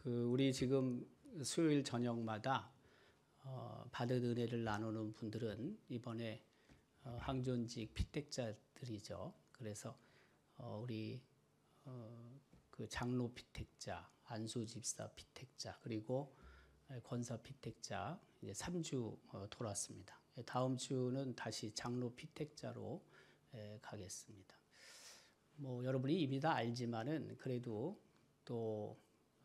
우리 지금 수요일 저녁마다 받은 은혜를 나누는 분들은 이번에 항존직 피택자들이죠. 그래서 우리 그 장로 피택자, 안수 집사 피택자, 그리고 권사 피택자 이제 3주 돌았습니다. 다음 주는 다시 장로 피택자로 가겠습니다. 뭐 여러분이 이미 다 알지만은 그래도 또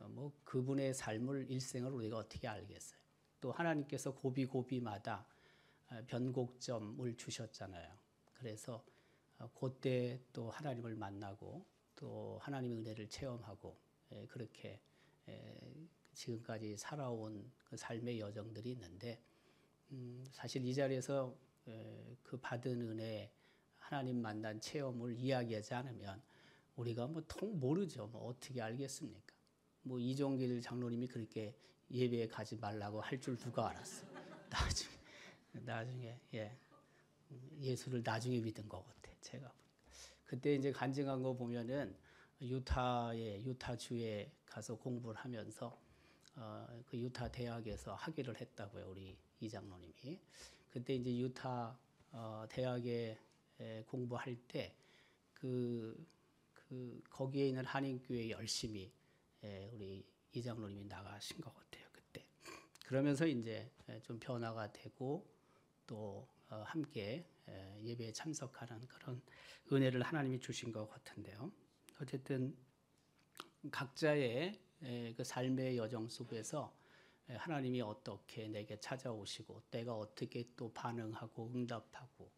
뭐 그분의 삶을 일생을 우리가 어떻게 알겠어요. 또 하나님께서 고비고비마다 변곡점을 주셨잖아요. 그래서 그때 또 하나님을 만나고 또 하나님의 은혜를 체험하고 그렇게 지금까지 살아온 그 삶의 여정들이 있는데 사실 이 자리에서 그 받은 은혜 하나님 만난 체험을 이야기하지 않으면 우리가 뭐 통 모르죠. 뭐 어떻게 알겠습니까? 뭐 이종길 장로님이 그렇게 예배에 가지 말라고 할 줄 누가 알았어? 나중에 예수를 나중에 믿은 것 같아. 제가 그때 이제 간증한 거 보면은 유타주에 가서 공부를 하면서 그 유타 대학에서 학위를 했다고요. 우리 이 장로님이 그때 이제 유타 대학에 공부할 때 거기에 있는 한인교회 열심히 우리 이 장로님이 나가신 것 같아요. 그때 그러면서 이제 좀 변화가 되고 또 함께 예배에 참석하는 그런 은혜를 하나님이 주신 것 같은데요. 어쨌든 각자의 그 삶의 여정 속에서 하나님이 어떻게 내게 찾아오시고 내가 어떻게 또 반응하고 응답하고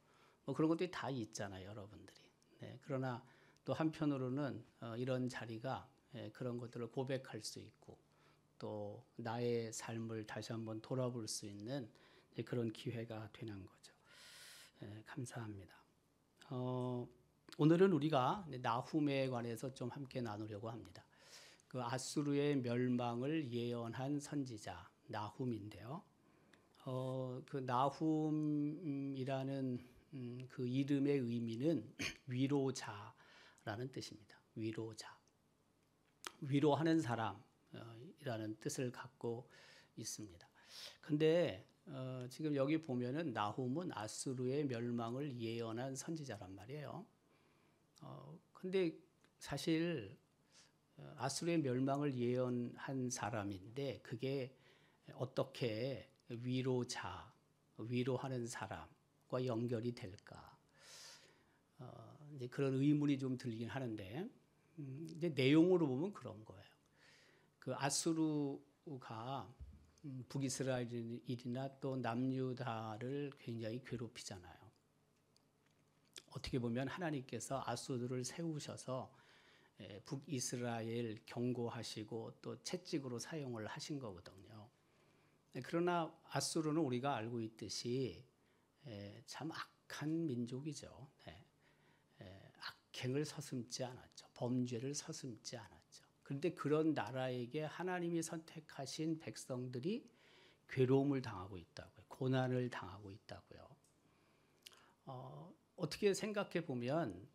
뭐 그런 것들이 다 있잖아요, 여러분들이. 그러나 또 한편으로는 이런 자리가 그런 것들을 고백할 수 있고 또 나의 삶을 다시 한번 돌아볼 수 있는 그런 기회가 되는 거죠. 감사합니다. 오늘은 우리가 나훔에 관해서 좀 함께 나누려고 합니다. 그 아수르의 멸망을 예언한 선지자 나훔인데요. 그 나훔이라는 그 이름의 의미는 위로자라는 뜻입니다. 위로자. 위로하는 사람이라는 뜻을 갖고 있습니다. 근데 지금 여기 보면은 나훔은 아수르의 멸망을 예언한 선지자란 말이에요. 근데 사실 아수르의 멸망을 예언한 사람인데 그게 어떻게 위로하는 사람과 연결이 될까? 이제 그런 의문이 좀 들긴 하는데 이제 내용으로 보면 그런 거예요. 그 아수르가 북이스라엘이나 또 남유다를 굉장히 괴롭히잖아요. 어떻게 보면 하나님께서 아수르를 세우셔서 북이스라엘 경고하시고 또 채찍으로 사용을 하신 거거든요. 그러나 아수르는 우리가 알고 있듯이 참 악한 민족이죠. 악행을 서슴지 않았죠. 범죄를 서슴지 않았죠. 그런데 그런 나라에게 하나님이 선택하신 백성들이 괴로움을 당하고 있다고요. 고난을 당하고 있다고요. 어떻게 생각해 보면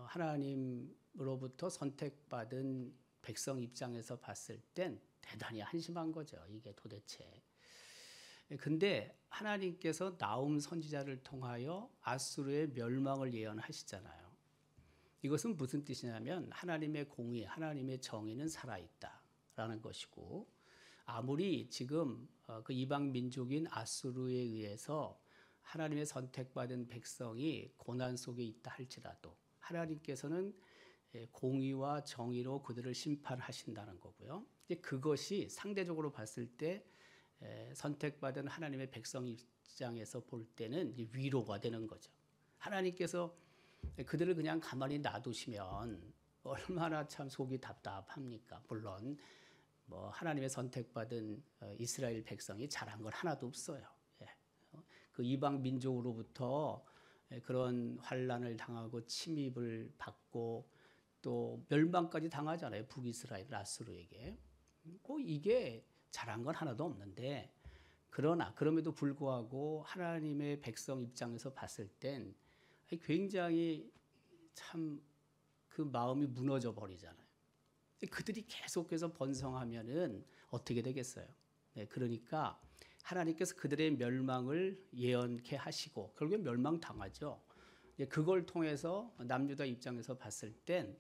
하나님으로부터 선택받은 백성 입장에서 봤을 땐 대단히 한심한 거죠. 이게 도대체. 근데 하나님께서 나훔 선지자를 통하여 아수르의 멸망을 예언하시잖아요. 이것은 무슨 뜻이냐면 하나님의 공의, 하나님의 정의는 살아있다라는 것이고 아무리 지금 그 이방 민족인 아수르에 의해서 하나님의 선택받은 백성이 고난 속에 있다 할지라도 하나님께서는 공의와 정의로 그들을 심판하신다는 거고요. 이제 그것이 상대적으로 봤을 때 선택받은 하나님의 백성 입장에서 볼 때는 위로가 되는 거죠. 하나님께서 그들을 그냥 가만히 놔두시면 얼마나 참 속이 답답합니까? 물론 뭐 하나님의 선택받은 이스라엘 백성이 잘한 건 하나도 없어요. 그 이방 민족으로부터 그런 환난을 당하고 침입을 받고 또 멸망까지 당하잖아요. 북이스라엘 아수르에게. 뭐 이게 잘한 건 하나도 없는데 그러나 그럼에도 불구하고 하나님의 백성 입장에서 봤을 땐 굉장히 참 그 마음이 무너져 버리잖아요. 그들이 계속해서 번성하면은 어떻게 되겠어요? 네, 그러니까 하나님께서 그들의 멸망을 예언케 하시고 결국에 멸망당하죠. 그걸 통해서 남유다 입장에서 봤을 땐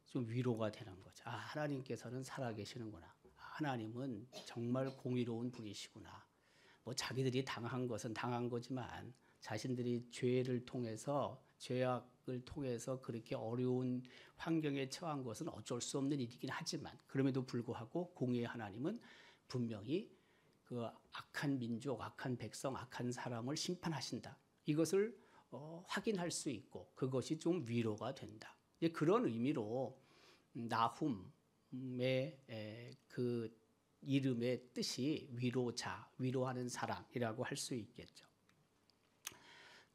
좀 위로가 되는 거죠. 아, 하나님께서는 살아계시는구나. 하나님은 정말 공의로운 분이시구나. 뭐 자기들이 당한 것은 당한 거지만 자신들이 죄를 통해서 죄악을 통해서 그렇게 어려운 환경에 처한 것은 어쩔 수 없는 일이긴 하지만 그럼에도 불구하고 공의의 하나님은 분명히 그 악한 민족, 악한 백성, 악한 사람을 심판하신다. 이것을 확인할 수 있고 그것이 좀 위로가 된다. 그런 의미로 나훔의 그 이름의 뜻이 위로자, 위로하는 사람이라고 할 수 있겠죠.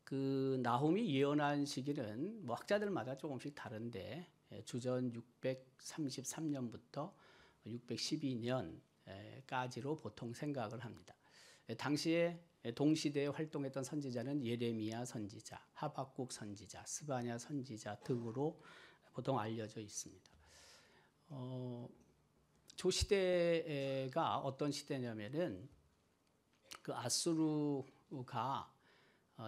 그 나훔이 예언한 시기는 뭐 학자들마다 조금씩 다른데 주전 633년부터 612년까지로 보통 생각을 합니다. 당시에 동시대에 활동했던 선지자는 예레미야 선지자, 하박국 선지자, 스바냐 선지자 등으로 보통 알려져 있습니다. 조시대가 어떤 시대냐면은 그 아수르가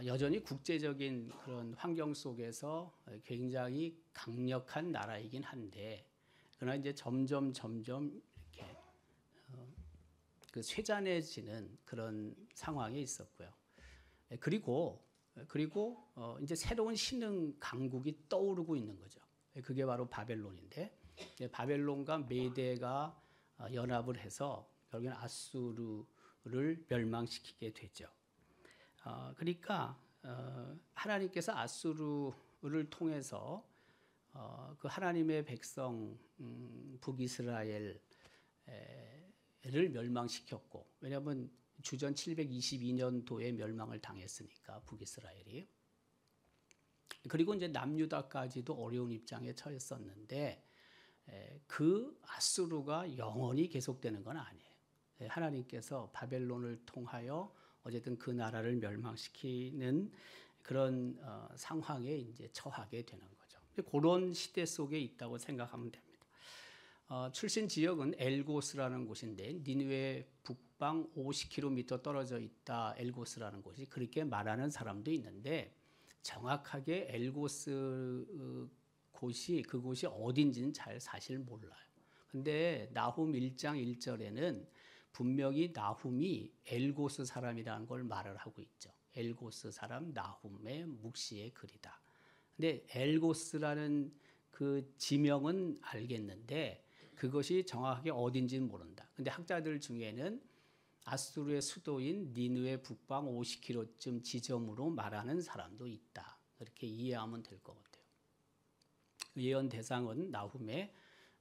여전히 국제적인 그런 환경 속에서 굉장히 강력한 나라이긴 한데 그러나 이제 점점 이렇게 그 쇠잔해지는 그런 상황에 있었고요. 그리고 이제 새로운 신흥 강국이 떠오르고 있는 거죠. 그게 바로 바벨론인데 바벨론과 메대가 연합을 해서 결국엔 아수르를 멸망시키게 되죠. 그러니까 하나님께서 아수르를 통해서 그 하나님의 백성 북이스라엘을 멸망시켰고 왜냐하면 주전 722년도에 멸망을 당했으니까 북이스라엘이 그리고 이제 남유다까지도 어려운 입장에 처했었는데 그 아수르가 영원히 계속되는 건 아니에요. 하나님께서 바벨론을 통하여 어쨌든 그 나라를 멸망시키는 그런 상황에 이제 처하게 되는 거죠. 그런 시대 속에 있다고 생각하면 됩니다. 출신 지역은 엘고스라는 곳인데 니느웨 북방 50km 떨어져 있다. 엘고스라는 곳이 그렇게 말하는 사람도 있는데 정확하게 엘고스 그곳이 어딘지는 잘 사실 몰라요. 근데 나훔 1장 1절에는 분명히 나훔이 엘고스 사람이라는 걸 말을 하고 있죠. 엘고스 사람 나훔의 묵시의 글이다. 근데 엘고스라는 그 지명은 알겠는데 그것이 정확하게 어딘지는 모른다. 근데 학자들 중에는 아수르의 수도인 니느웨 북방 50km쯤 지점으로 말하는 사람도 있다. 그렇게 이해하면 될 것 같아요. 예언 대상은 나훔의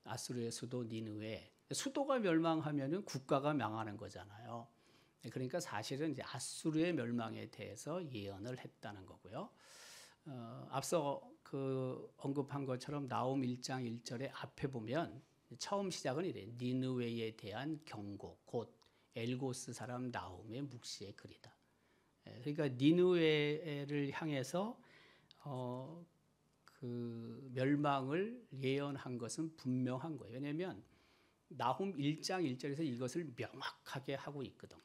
아수르의 수도 니느웨. 수도가 멸망하면은 국가가 망하는 거잖아요. 그러니까 사실은 이제 아수르의 멸망에 대해서 예언을 했다는 거고요. 앞서 그 언급한 것처럼 나훔 1장 1절의 앞에 보면 처음 시작은 이래요. 니느웨에 대한 경고, 곧 엘고스 사람 나훔의 묵시의 글이다. 그러니까 니느웨를 향해서 그 멸망을 예언한 것은 분명한 거예요. 왜냐하면 나훔 1장 1절에서 이것을 명확하게 하고 있거든요.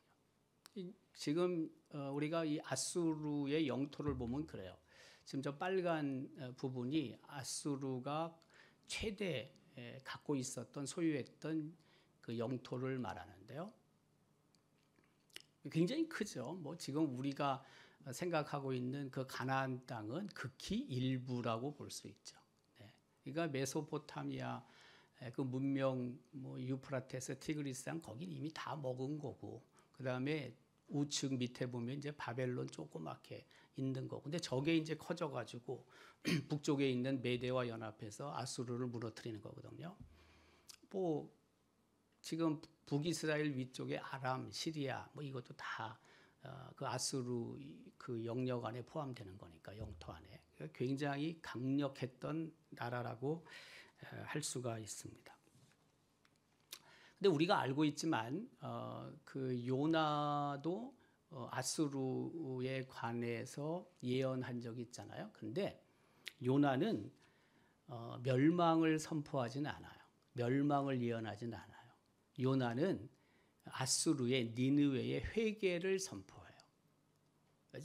지금 우리가 이 아수르의 영토를 보면 그래요. 지금 저 빨간 부분이 아수르가 최대 갖고 있었던 소유했던 그 영토를 말하는데요. 굉장히 크죠. 뭐 지금 우리가 생각하고 있는 그 가나안 땅은 극히 일부라고 볼 수 있죠. 네. 그러니까 메소포타미아 그 문명 뭐 유프라테스 티그리스강 거긴 이미 다 먹은 거고 그다음에 우측 밑에 보면 이제 바벨론 조그맣게 있는 거고 근데 저게 이제 커져가지고 북쪽에 있는 메대와 연합해서 아수르를 무너뜨리는 거거든요. 뭐 지금 북이스라엘 위쪽에 아람, 시리아 뭐 이것도 다 그 아수르 그 영역 안에 포함되는 거니까 영토 안에 굉장히 강력했던 나라라고 할 수가 있습니다. 근데 우리가 알고 있지만 그 요나도 아수르에 관해서 예언한 적이 있잖아요. 근데 요나는 멸망을 선포하지는 않아요. 멸망을 예언하진 않아요. 요나는 아수르의 니느웨의 회개를 선포해요.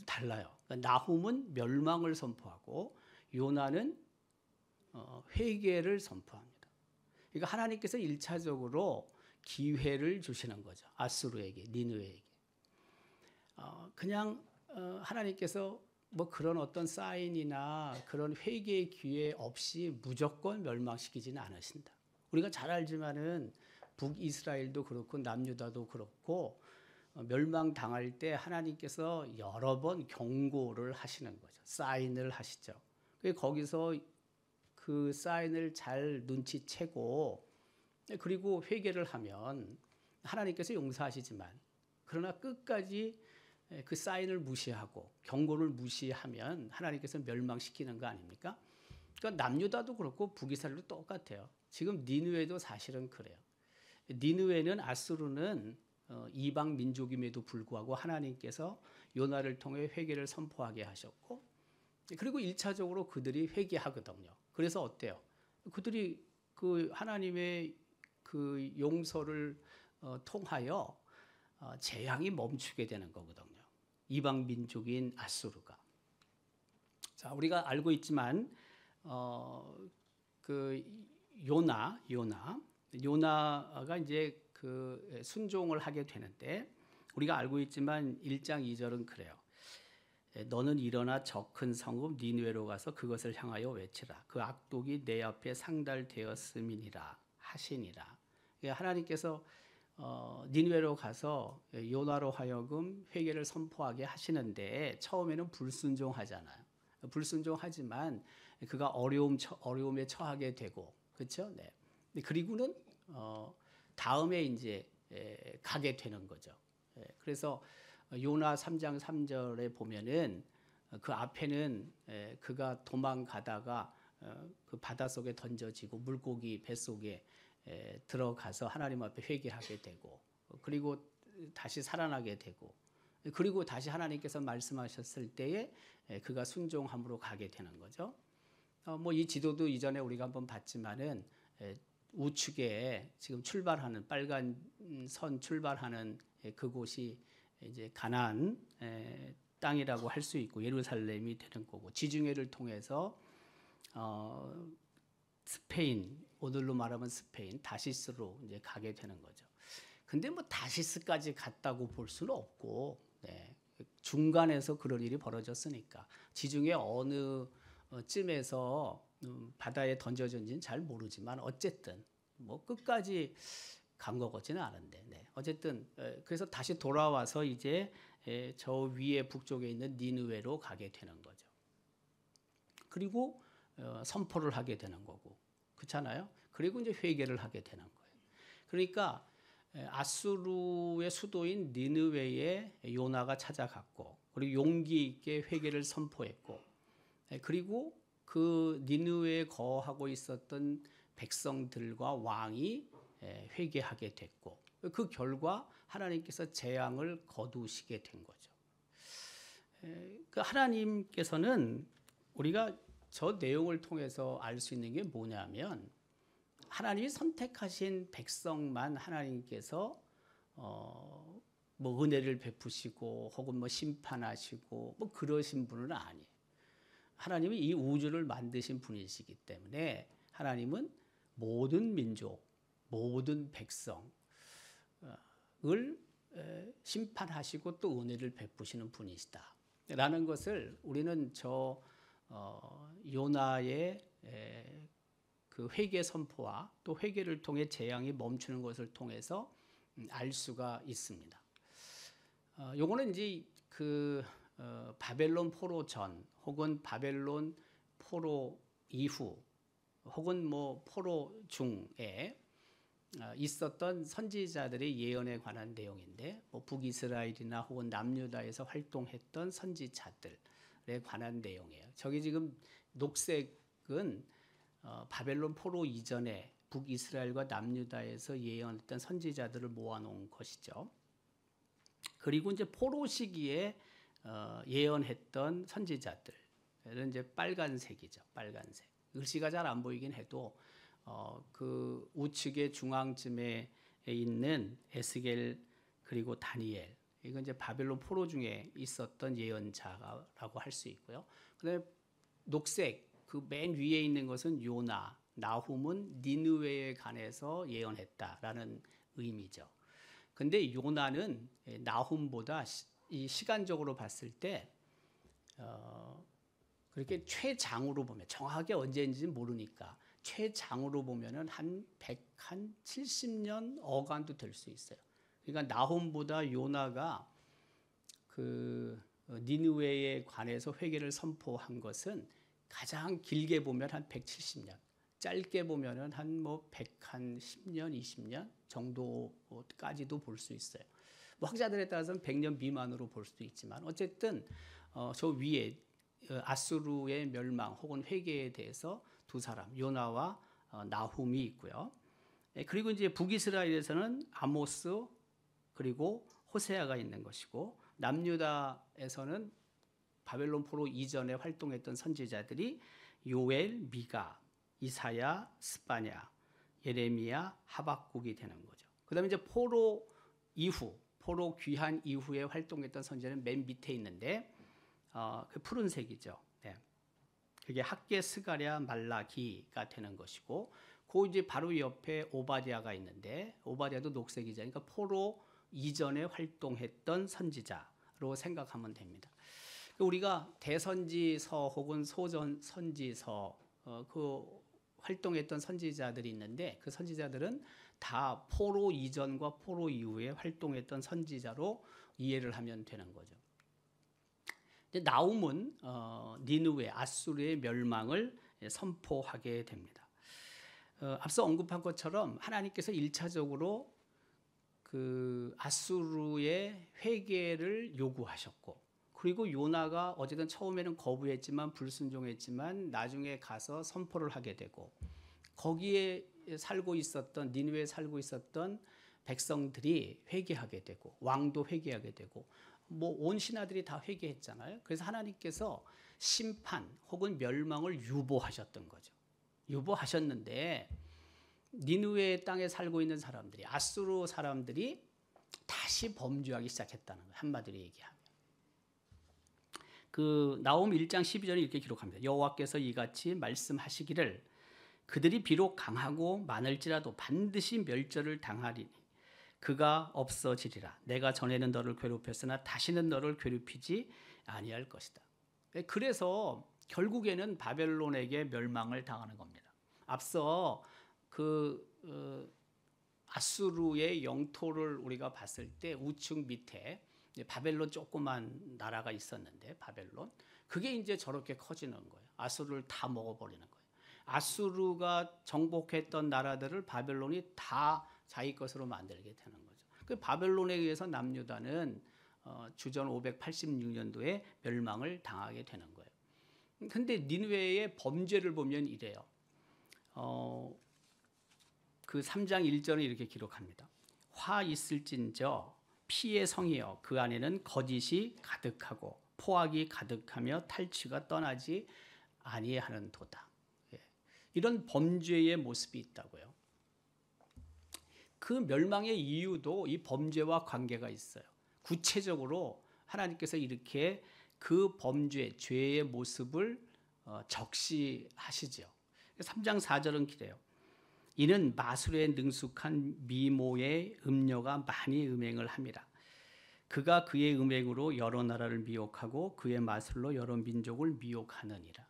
달라요. 그러니까 나훔은 멸망을 선포하고 요나는 회개를 선포합니다. 그러니까 하나님께서 1차적으로 기회를 주시는 거죠. 아수르에게, 니느웨에게. 그냥 하나님께서 뭐 그런 어떤 사인이나 그런 회개의 기회 없이 무조건 멸망시키지는 않으신다. 우리가 잘 알지만은 북이스라엘도 그렇고 남유다도 그렇고 멸망당할 때 하나님께서 여러 번 경고를 하시는 거죠. 사인을 하시죠. 거기서 그 사인을 잘 눈치채고 그리고 회개를 하면 하나님께서 용서하시지만 그러나 끝까지 그 사인을 무시하고 경고를 무시하면 하나님께서 멸망시키는 거 아닙니까? 그러니까 남유다도 그렇고 북이스라엘도 똑같아요. 지금 니느웨도 사실은 그래요. 니느웨는 아수르는 이방 민족임에도 불구하고 하나님께서 요나를 통해 회개를 선포하게 하셨고 그리고 1차적으로 그들이 회개하거든요. 그래서 어때요? 그들이 그 하나님의 그 용서를 통하여 재앙이 멈추게 되는 거거든요. 이방 민족인 아수르가. 자, 우리가 알고 있지만 그 요나가 이제 그 순종을 하게 되는데 우리가 알고 있지만 1장 2절은 그래요. 너는 일어나 저 큰 성읍 니느웨로 가서 그것을 향하여 외치라. 그 악독이 내 앞에 상달되었음이니라 하시니라. 하나님께서 니느웨로 가서 요나로 하여금 회개를 선포하게 하시는데 처음에는 불순종하잖아요. 불순종하지만 그가 어려움에 처하게 되고 그렇죠? 네. 그리고는 다음에 이제 가게 되는 거죠. 그래서 요나 3장 3절에 보면은 그 앞에는 그가 도망가다가 그 바닷속에 던져지고 물고기 뱃속에 들어가서 하나님 앞에 회개하게 되고 그리고 다시 살아나게 되고 그리고 다시 하나님께서 말씀하셨을 때에 그가 순종함으로 가게 되는 거죠. 뭐 이 지도도 이전에 우리가 한번 봤지만은 우측에 지금 출발하는 빨간 선 출발하는 그곳이 이제 가나안 땅이라고 할 수 있고 예루살렘이 되는 거고 지중해를 통해서 스페인 오늘로 말하면 스페인 다시스로 이제 가게 되는 거죠. 근데 뭐 다시스까지 갔다고 볼 수는 없고 중간에서 그런 일이 벌어졌으니까 지중해 어느 쯤에서 바다에 던져졌는지는 잘 모르지만 어쨌든 뭐 끝까지 간 것 같지는 않은데 어쨌든 그래서 다시 돌아와서 이제 저 위에 북쪽에 있는 니느웨로 가게 되는 거죠. 그리고 선포를 하게 되는 거고 그렇잖아요. 그리고 이제 회개를 하게 되는 거예요. 그러니까 아수르의 수도인 니느웨에 요나가 찾아갔고 그리고 용기 있게 회개를 선포했고 그리고 그 니느웨에 거하고 있었던 백성들과 왕이 회개하게 됐고 그 결과 하나님께서 재앙을 거두시게 된 거죠. 그 하나님께서는 우리가 저 내용을 통해서 알 수 있는 게 뭐냐면 하나님이 선택하신 백성만 하나님께서 뭐 은혜를 베푸시고 혹은 뭐 심판하시고 뭐 그러신 분은 아니에요. 하나님이 이 우주를 만드신 분이시기 때문에 하나님은 모든 민족, 모든 백성을 심판하시고 또 은혜를 베푸시는 분이시다라는 것을 우리는 저 요나의 그 회개 선포와 또 회개를 통해 재앙이 멈추는 것을 통해서 알 수가 있습니다. 요거는 이제 그 바벨론 포로 전 혹은 바벨론 포로 이후 혹은 뭐 포로 중에 있었던 선지자들의 예언에 관한 내용인데 뭐 북이스라엘이나 혹은 남유다에서 활동했던 선지자들에 관한 내용이에요. 저기 지금 녹색은 바벨론 포로 이전에 북이스라엘과 남유다에서 예언했던 선지자들을 모아놓은 것이죠. 그리고 이제 포로 시기에 예언했던 선지자들은 이제 빨간색이죠. 빨간색. 글씨가 잘 안 보이긴 해도 그 우측의 중앙쯤에 있는 에스겔 그리고 다니엘, 이건 이제 바벨론 포로 중에 있었던 예언자라고 할 수 있고요. 그다음에 녹색 그 맨 위에 있는 것은 요나, 나훔은 니느웨에 관해서 예언했다라는 의미죠. 근데 요나는 나훔보다 이 시간적으로 봤을 때 그렇게 최장으로 보면, 정확하게 언제인지는 모르니까 최장으로 보면은 한 170년 어간도 될 수 있어요. 그러니까 나홈보다 요나가 그 니느웨에 관해서 회개를 선포한 것은 가장 길게 보면 한 170년, 짧게 보면은 한 뭐 110년, 20년 정도까지도 볼 수 있어요. 뭐 학자들에 따라서는 100년 미만으로 볼 수도 있지만 어쨌든 저 위에 아수르의 멸망 혹은 회개에 대해서 두 사람, 요나와 나훔이 있고요. 그리고 이제 북이스라엘에서는 아모스 그리고 호세아가 있는 것이고, 남유다에서는 바벨론 포로 이전에 활동했던 선지자들이 요엘, 미가, 이사야, 스바냐, 예레미야, 하박국이 되는 거죠. 그다음에 이제 포로 이후, 포로 귀환 이후에 활동했던 선지자는 맨 밑에 있는데 그 푸른색이죠. 네. 그게 학계, 스가랴, 말라기가 되는 것이고, 그 이제 바로 옆에 오바댜가 있는데 오바댜도 녹색이죠. 그러니까 포로 이전에 활동했던 선지자로 생각하면 됩니다. 우리가 대선지서 혹은 소선지서 그 활동했던 선지자들이 있는데 그 선지자들은 다 포로 이전과 포로 이후에 활동했던 선지자로 이해를 하면 되는 거죠. 나훔은 니느웨, 아수르의 멸망을 선포하게 됩니다. 앞서 언급한 것처럼 하나님께서 1차적으로 그 아수르의 회개를 요구하셨고, 그리고 요나가 어쨌든 처음에는 거부했지만 불순종했지만 나중에 가서 선포를 하게 되고, 거기에 살고 있었던 니느웨에 살고 있었던 백성들이 회개하게 되고 왕도 회개하게 되고 뭐 온 신하들이 다 회개했잖아요. 그래서 하나님께서 심판 혹은 멸망을 유보하셨던 거죠. 유보하셨는데 니느웨 땅에 살고 있는 사람들이, 아수르 사람들이 다시 범죄하기 시작했다는 거예요. 한마디로 얘기하면. 그 나홈 1장 12절에 이렇게 기록합니다. 여호와께서 이같이 말씀하시기를 그들이 비록 강하고 많을지라도 반드시 멸절을 당하리니 그가 없어지리라. 내가 전에는 너를 괴롭혔으나 다시는 너를 괴롭히지 아니할 것이다. 그래서 결국에는 바벨론에게 멸망을 당하는 겁니다. 앞서 그 아수르의 영토를 우리가 봤을 때 우측 밑에 바벨론 조그만 나라가 있었는데, 바벨론 그게 이제 저렇게 커지는 거예요. 아수르를 다 먹어버리는 거예요. 아수르가 정복했던 나라들을 바벨론이 다 자기 것으로 만들게 되는 거죠. 그 바벨론에 의해서 남유다는 주전 586년도에 멸망을 당하게 되는 거예요. 근데 니느웨의 범죄를 보면 이래요. 그 3장 1절에 이렇게 기록합니다. 화 있을진저 피의 성이여 그 안에는 거짓이 가득하고 포악이 가득하며 탈취가 떠나지 아니하는도다. 이런 범죄의 모습이 있다고요. 그 멸망의 이유도 이 범죄와 관계가 있어요. 구체적으로 하나님께서 이렇게 그 범죄, 죄의 모습을 적시하시죠. 3장 4절은 그래요. 이는 마술에 능숙한 미모의 음녀가 많이 음행을 함이라. 그가 그의 음행으로 여러 나라를 미혹하고 그의 마술로 여러 민족을 미혹하느니라.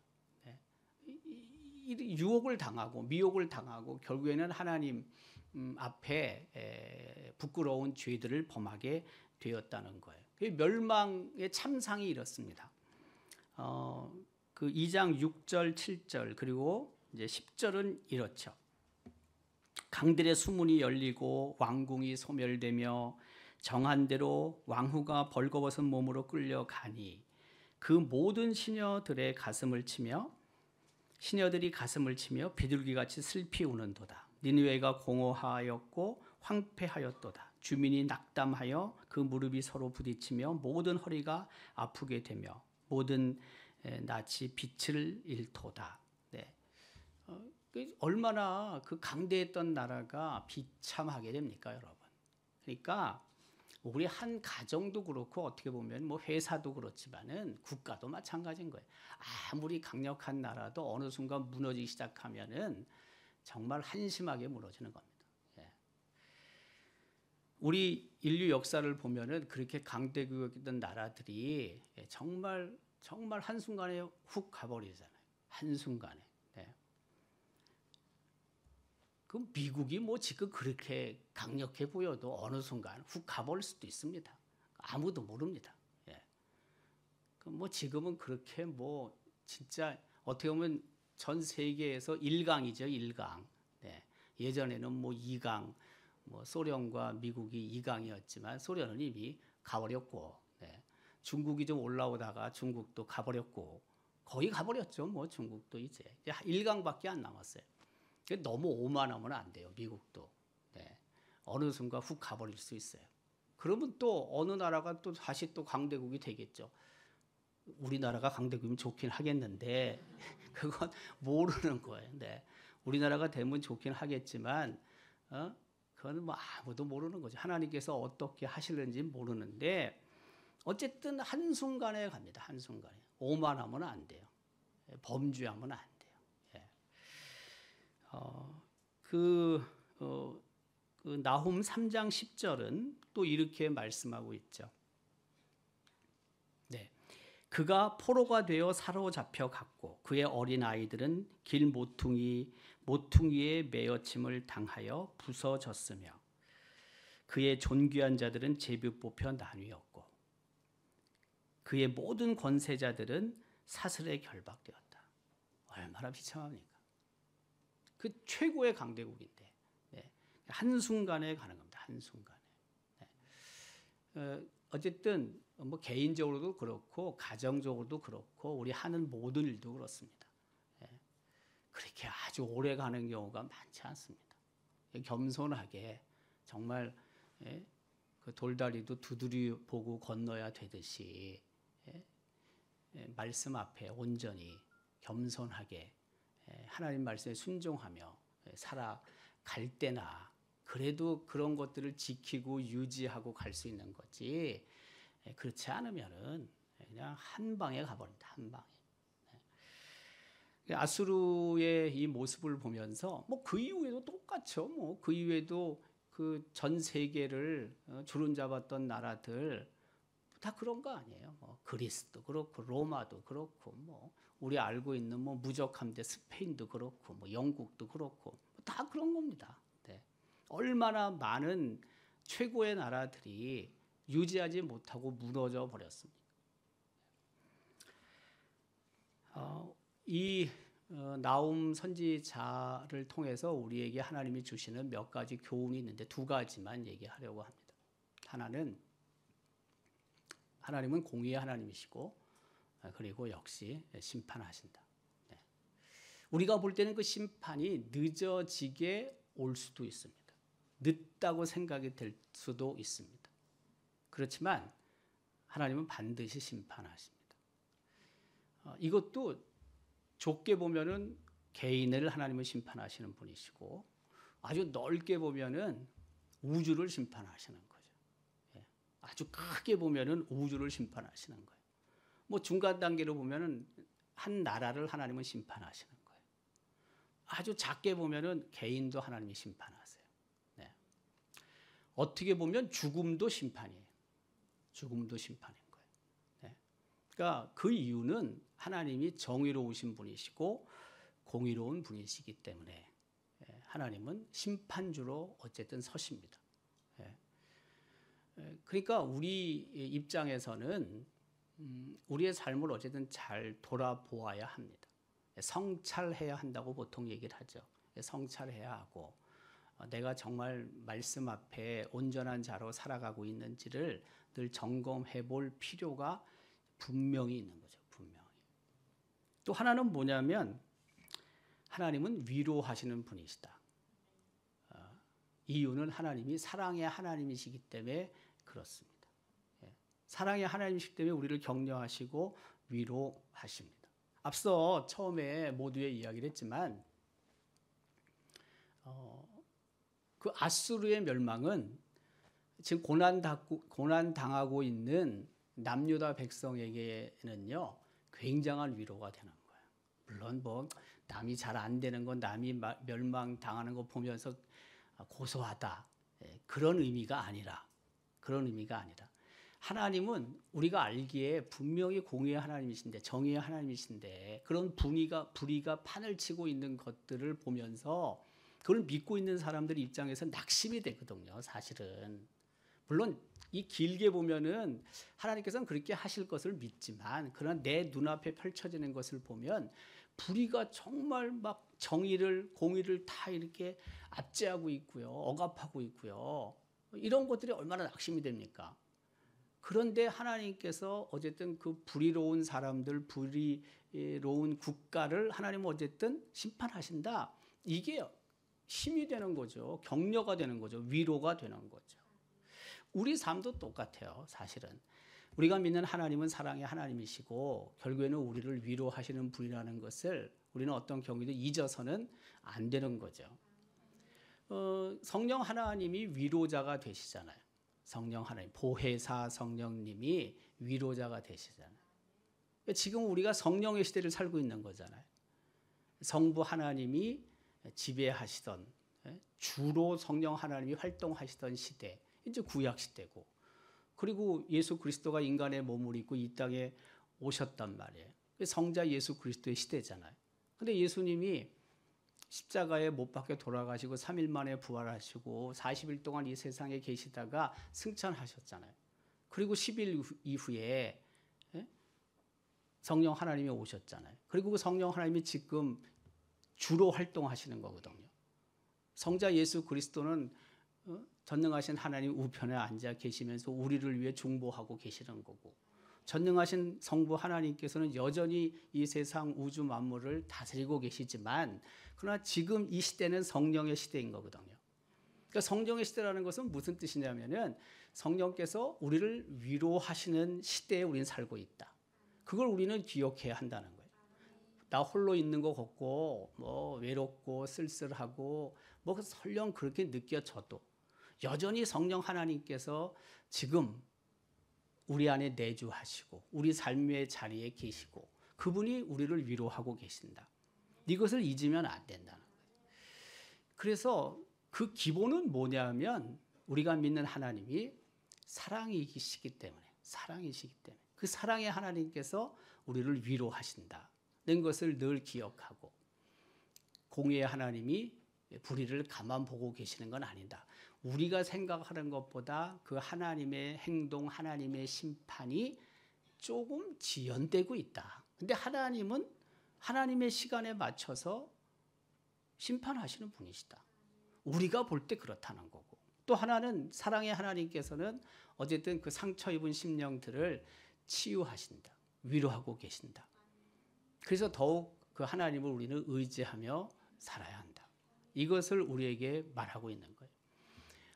유혹을 당하고 미혹을 당하고 결국에는 하나님 앞에 부끄러운 죄들을 범하게 되었다는 거예요. 멸망의 참상이 이렇습니다. 그 2장 6절, 7절 그리고 이제 10절은 이렇죠. 강들의 수문이 열리고 왕궁이 소멸되며 정한 대로 왕후가 벌거벗은 몸으로 끌려가니 그 모든 시녀들의 가슴을 치며 시녀들이 가슴을 치며 비둘기같이 슬피 우는도다. 니느웨가 공허하였고 황폐하였도다. 주민이 낙담하여 그 무릎이 서로 부딪히며 모든 허리가 아프게 되며 모든 낯이 빛을 잃도다. 네. 얼마나 그 강대했던 나라가 비참하게 됩니까, 여러분? 그러니까 우리 한 가정도 그렇고 어떻게 보면 뭐 회사도 그렇지만은 국가도 마찬가지인 거예요. 아무리 강력한 나라도 어느 순간 무너지기 시작하면은 정말 한심하게 무너지는 겁니다. 예. 우리 인류 역사를 보면은 그렇게 강대국이었던 나라들이 정말 한순간에 훅 가버리잖아요. 한순간에. 네. 그럼 미국이 뭐 지금 그렇게 강력해 보여도 어느 순간 훅 가버릴 수도 있습니다. 아무도 모릅니다. 예. 뭐 지금은 그렇게 뭐 진짜 어떻게 보면 전 세계에서 1강이죠, 1강. 네. 예전에는 뭐 2강, 뭐 소련과 미국이 2강이었지만 소련은 이미 가버렸고, 네. 중국이 좀 올라오다가 중국도 가버렸고, 거의 가버렸죠, 뭐 중국도 이제 1강밖에 안 남았어요. 너무 오만하면 안 돼요, 미국도. 네. 어느 순간 훅 가버릴 수 있어요. 그러면 또 어느 나라가 또 다시 또 강대국이 되겠죠. 우리나라가 강대국이면 좋긴 하겠는데 그건 모르는 거예요. 네. 우리나라가 되면 좋긴 하겠지만 그건 뭐 아무도 모르는 거죠. 하나님께서 어떻게 하실는지 모르는데 어쨌든 한순간에 갑니다. 한순간에. 오만하면 안 돼요. 범죄하면 안 돼요. 예. 그 나훔 3장 10절은 또 이렇게 말씀하고 있죠. 네. 그가 포로가 되어 사로잡혀 갔고 그의 어린 아이들은 길 모퉁이에 매어침을 당하여 부서졌으며 그의 존귀한 자들은 제비 뽑혀 나뉘었고 그의 모든 권세자들은 사슬에 결박되었다. 얼마나 비참합니까? 그 최고의 강대국인데 네. 한순간에 가는 겁니다. 한순간에. 네. 어쨌든 뭐 개인적으로도 그렇고 가정적으로도 그렇고 우리 하는 모든 일도 그렇습니다. 예. 그렇게 아주 오래 가는 경우가 많지 않습니다. 겸손하게 정말 그 돌다리도 두드려 보고 건너야 되듯이 말씀 앞에 온전히 겸손하게 하나님 말씀에 순종하며 살아갈 때나 그래도 그런 것들을 지키고 유지하고 갈 수 있는 거지. 그렇지 않으면은 그냥 한 방에 가버린다. 한 방에. 아수르의 이 모습을 보면서 뭐 그 이후에도 똑같죠. 뭐 그 이후에도 그 전 세계를 주름잡았던 나라들 다 그런 거 아니에요. 뭐 그리스도 그렇고 로마도 그렇고 뭐 우리 알고 있는 뭐 무적함대 스페인도 그렇고 뭐 영국도 그렇고 다 그런 겁니다. 네. 얼마나 많은 최고의 나라들이 유지하지 못하고 무너져 버렸습니다. 이 나훔 선지자를 통해서 우리에게 하나님이 주시는 몇 가지 교훈이 있는데 두 가지만 얘기하려고 합니다. 하나는 하나님은 공의의 하나님이시고 그리고 역시 심판하신다. 네. 우리가 볼 때는 그 심판이 늦어지게 올 수도 있습니다. 늦다고 생각이 될 수도 있습니다. 그렇지만 하나님은 반드시 심판하십니다. 이것도 좁게 보면은 개인을 하나님은 심판하시는 분이시고 아주 넓게 보면은 우주를 심판하시는 거죠. 아주 크게 보면은 우주를 심판하시는 거예요. 뭐 중간 단계로 보면은 한 나라를 하나님은 심판하시는 거예요. 아주 작게 보면은 개인도 하나님이 심판하세요. 네. 어떻게 보면 죽음도 심판이에요. 죽음도 심판인 거예요. 네. 그러니까 그 이유는 하나님이 정의로우신 분이시고 공의로운 분이시기 때문에 하나님은 심판주로 어쨌든 서십니다. 그러니까 우리 입장에서는 우리의 삶을 어쨌든 잘 돌아보아야 합니다. 성찰해야 한다고 보통 얘기를 하죠. 성찰해야 하고 내가 정말 말씀 앞에 온전한 자로 살아가고 있는지를 늘 점검해 볼 필요가 분명히 있는 거죠. 분명히. 또 하나는 뭐냐면 하나님은 위로하시는 분이시다. 이유는 하나님이 사랑의 하나님이시기 때문에 그렇습니다. 사랑의 하나님이시기 때문에 우리를 격려하시고 위로하십니다. 앞서 처음에 모두의 이야기를 했지만 그 아수르의 멸망은 지금 고난 당하고 있는 남유다 백성에게는요 굉장한 위로가 되는 거예요. 물론 뭐 남이 잘 안 되는 건 남이 멸망 당하는 거 보면서 고소하다 그런 의미가 아니라 하나님은 우리가 알기에 분명히 공의의 하나님이신데 정의의 하나님이신데 그런 불의가 판을 치고 있는 것들을 보면서 그걸 믿고 있는 사람들 입장에서 낙심이 되거든요. 사실은 물론 이 길게 보면은 하나님께서는 그렇게 하실 것을 믿지만 그러나 내 눈앞에 펼쳐지는 것을 보면 불의가 정말 막 공의를 다 이렇게 압제하고 있고요. 억압하고 있고요. 이런 것들이 얼마나 낙심이 됩니까? 그런데 하나님께서 어쨌든 그 불의로운 사람들, 불의로운 국가를 하나님은 어쨌든 심판하신다. 이게 힘이 되는 거죠. 격려가 되는 거죠. 위로가 되는 거죠. 우리 삶도 똑같아요. 사실은. 우리가 믿는 하나님은 사랑의 하나님이시고 결국에는 우리를 위로하시는 분이라는 것을 우리는 어떤 경우에도 잊어서는 안 되는 거죠. 성령 하나님이 위로자가 되시잖아요. 성령 하나님, 보혜사 성령님이 위로자가 되시잖아요. 지금 우리가 성령의 시대를 살고 있는 거잖아요. 성부 하나님이 지배하시던 주로 성령 하나님이 활동하시던 시대, 이제 구약 시대고 그리고 예수 그리스도가 인간의 몸을 입고 이 땅에 오셨단 말이에요. 성자 예수 그리스도의 시대잖아요. 근데 예수님이 십자가에 못 박혀 돌아가시고 3일 만에 부활하시고 40일 동안 이 세상에 계시다가 승천하셨잖아요. 그리고 10일 이후에 성령 하나님이 오셨잖아요. 그리고 그 성령 하나님이 지금 주로 활동하시는 거거든요. 성자 예수 그리스도는 전능하신 하나님 우편에 앉아 계시면서 우리를 위해 중보하고 계시는 거고 전능하신 성부 하나님께서는 여전히 이 세상 우주 만물을 다스리고 계시지만 그러나 지금 이 시대는 성령의 시대인 거거든요. 그러니까 성령의 시대라는 것은 무슨 뜻이냐면은 성령께서 우리를 위로하시는 시대에 우리는 살고 있다. 그걸 우리는 기억해야 한다는 거예요. 나 홀로 있는 거 같고 뭐 외롭고 쓸쓸하고 뭐 설령 그렇게 느껴져도 여전히 성령 하나님께서 지금 우리 안에 내주하시고 우리 삶의 자리에 계시고 그분이 우리를 위로하고 계신다. 이것을 잊으면 안 된다는 거예요. 그래서 그 기본은 뭐냐면 우리가 믿는 하나님이 사랑이시기 때문에 그 사랑의 하나님께서 우리를 위로하신다는 것을 늘 기억하고 공의의 하나님이 불의를 가만 보고 계시는 건 아니다. 우리가 생각하는 것보다 그 하나님의 행동, 하나님의 심판이 조금 지연되고 있다. 근데 하나님은 하나님의 시간에 맞춰서 심판하시는 분이시다. 우리가 볼 때 그렇다는 거고. 또 하나는 사랑의 하나님께서는 어쨌든 그 상처 입은 심령들을 치유하신다. 위로하고 계신다. 그래서 더욱 그 하나님을 우리는 의지하며 살아야 한다. 이것을 우리에게 말하고 있는 거예요.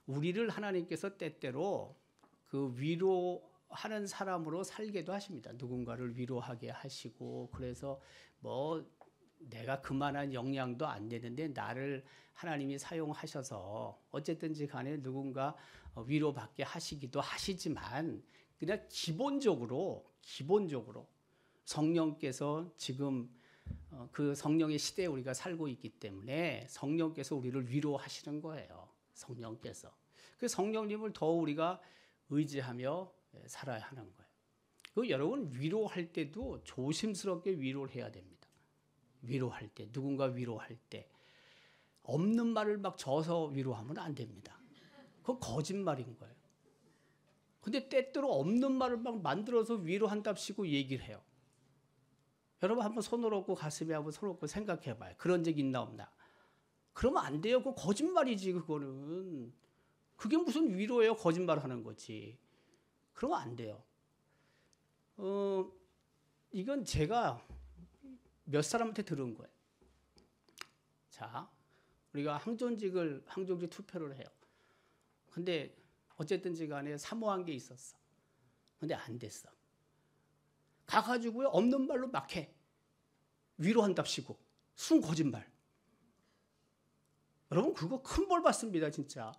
우리를 하나님께서 때때로 그 위로하는 사람으로 살게도 하십니다. 누군가를 위로하게 하시고 그래서 뭐 내가 그만한 역량도 안 되는데 나를 하나님이 사용하셔서 어쨌든지 간에 누군가 위로받게 하시기도 하시지만 그냥 기본적으로 성령께서 지금 그 성령의 시대에 우리가 살고 있기 때문에 성령께서 우리를 위로하시는 거예요. 성령께서. 그 성령님을 더 우리가 의지하며 살아야 하는 거예요. 그 여러분 위로할 때도 조심스럽게 위로를 해야 됩니다. 위로할 때, 누군가 위로할 때 없는 말을 막 져서 위로하면 안 됩니다. 그건 거짓말인 거예요. 근데 때때로 없는 말을 막 만들어서 위로한답시고 얘기를 해요. 여러분 한번 손을 얹고 가슴에 한번 손을 얹고 생각해 봐요. 그런 적 있나 없나? 그러면 안 돼요. 그거 거짓말이지 그거는. 그게 무슨 위로예요? 거짓말하는 거지. 그러면 안 돼요. 이건 제가 몇 사람한테 들은 거예요. 자, 우리가 항존직 투표를 해요. 근데 어쨌든지 간에 사모한 게 있었어. 근데 안 됐어. 가가지고요 없는 말로 막 해. 위로한답시고 순 거짓말. 여러분 그거 큰 벌 받습니다 진짜.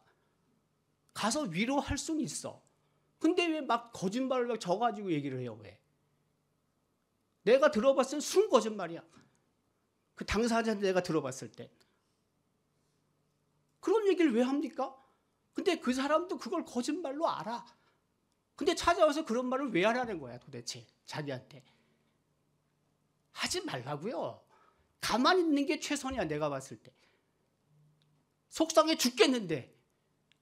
가서 위로할 수는 있어. 근데 왜 막 거짓말을 막 져가지고 얘기를 해요 왜? 내가 들어봤을 땐 순 거짓말이야. 그 당사자한테 내가 들어봤을 때. 그런 얘기를 왜 합니까? 근데 그 사람도 그걸 거짓말로 알아. 근데 찾아와서 그런 말을 왜 하라는 거야 도대체 자기한테. 하지 말라고요. 가만히 있는 게 최선이야 내가 봤을 때. 속상해 죽겠는데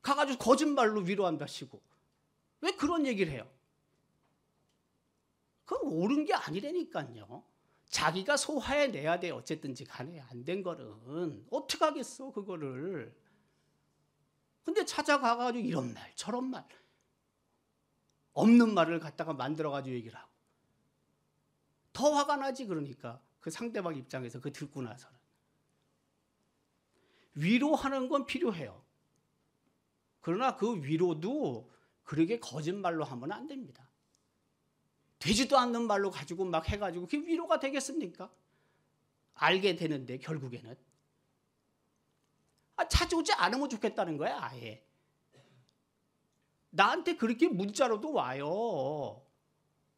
가가지고 거짓말로 위로한다시고 왜 그런 얘기를 해요? 그건 옳은 게 아니라니까요. 자기가 소화해내야 돼. 어쨌든지 간에 안 된 거는 어떻게 하겠어 그거를. 근데 찾아가가지고 이런 말 저런 말 없는 말을 갖다가 만들어가지고 얘기를 하고 더 화가 나지. 그러니까 그 상대방 입장에서 그 듣고 나서는. 위로하는 건 필요해요. 그러나 그 위로도 그렇게 거짓말로 하면 안 됩니다. 되지도 않는 말로 가지고 막 해가지고 그게 위로가 되겠습니까? 알게 되는데 결국에는. 찾아오지 않으면 좋겠다는 거야 아예. 나한테 그렇게 문자로도 와요.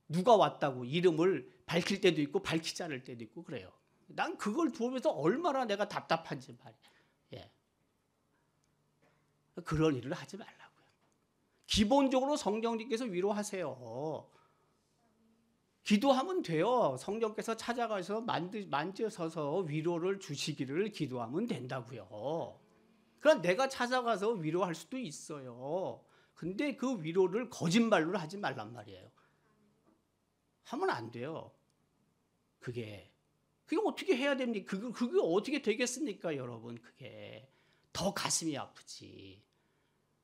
누가 왔다고 이름을 밝힐 때도 있고 밝히지 않을 때도 있고 그래요. 난 그걸 보면서 얼마나 내가 답답한지 말이야. 예. 그런 일을 하지 말라고요. 기본적으로 성령님께서 위로하세요. 기도하면 돼요. 성령께서 찾아가서 만져서서 위로를 주시기를 기도하면 된다고요. 그럼 내가 찾아가서 위로할 수도 있어요. 근데 그 위로를 거짓말로 하지 말란 말이에요. 하면 안 돼요. 그게 어떻게 해야 됩니까? 그게 어떻게 되겠습니까, 여러분? 그게 더 가슴이 아프지.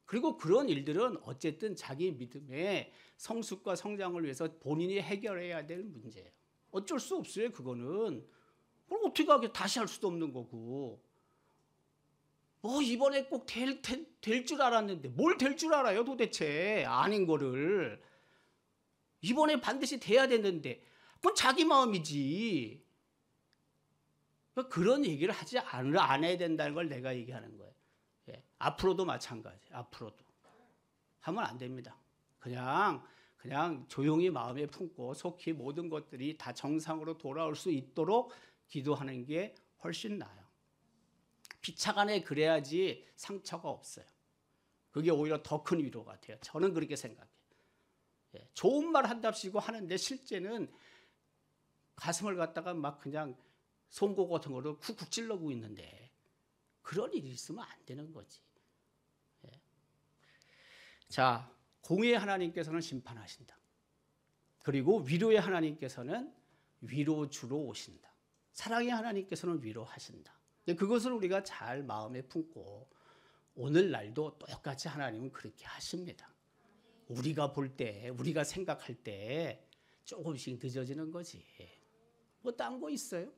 그리고 그런 일들은 어쨌든 자기 믿음의 성숙과 성장을 위해서 본인이 해결해야 될 문제예요. 어쩔 수 없어요, 그거는. 그럼 어떻게 하게 다시 할 수도 없는 거고. 이번에 꼭 될 줄 알았는데 뭘 될 줄 알아요, 도대체. 아닌 거를. 이번에 반드시 돼야 되는데 그건 자기 마음이지. 그런 얘기를 안 해야 된다는 걸 내가 얘기하는 거예요. 예, 앞으로도 마찬가지. 앞으로도 하면 안 됩니다. 그냥 조용히 마음에 품고 속히 모든 것들이 다 정상으로 돌아올 수 있도록 기도하는 게 훨씬 나아요. 피차간에 그래야지 상처가 없어요. 그게 오히려 더 큰 위로가 돼요. 저는 그렇게 생각해요. 예, 좋은 말 한답시고 하는데 실제는 가슴을 갖다가 막 그냥 송곳 같은 거로 쿡쿡 찔러고 있는데 그런 일이 있으면 안 되는 거지. 예. 자, 공의의 하나님께서는 심판하신다. 그리고 위로의 하나님께서는 위로주로 오신다. 사랑의 하나님께서는 위로하신다. 그것을 우리가 잘 마음에 품고 오늘날도 똑같이 하나님은 그렇게 하십니다. 우리가 볼 때, 우리가 생각할 때 조금씩 늦어지는 거지. 뭐 딴 거 있어요?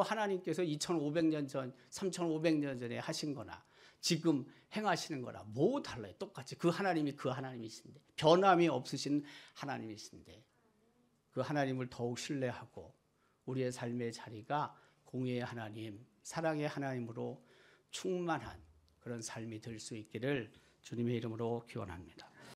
하나님께서 2500년 전, 3500년 전에 하신 거나 지금 행하시는 거나 뭐 달라요? 똑같이 그 하나님이 그 하나님이신데, 변함이 없으신 하나님이신데, 그 하나님을 더욱 신뢰하고 우리의 삶의 자리가 공의의 하나님, 사랑의 하나님으로 충만한 그런 삶이 될 수 있기를 주님의 이름으로 기원합니다.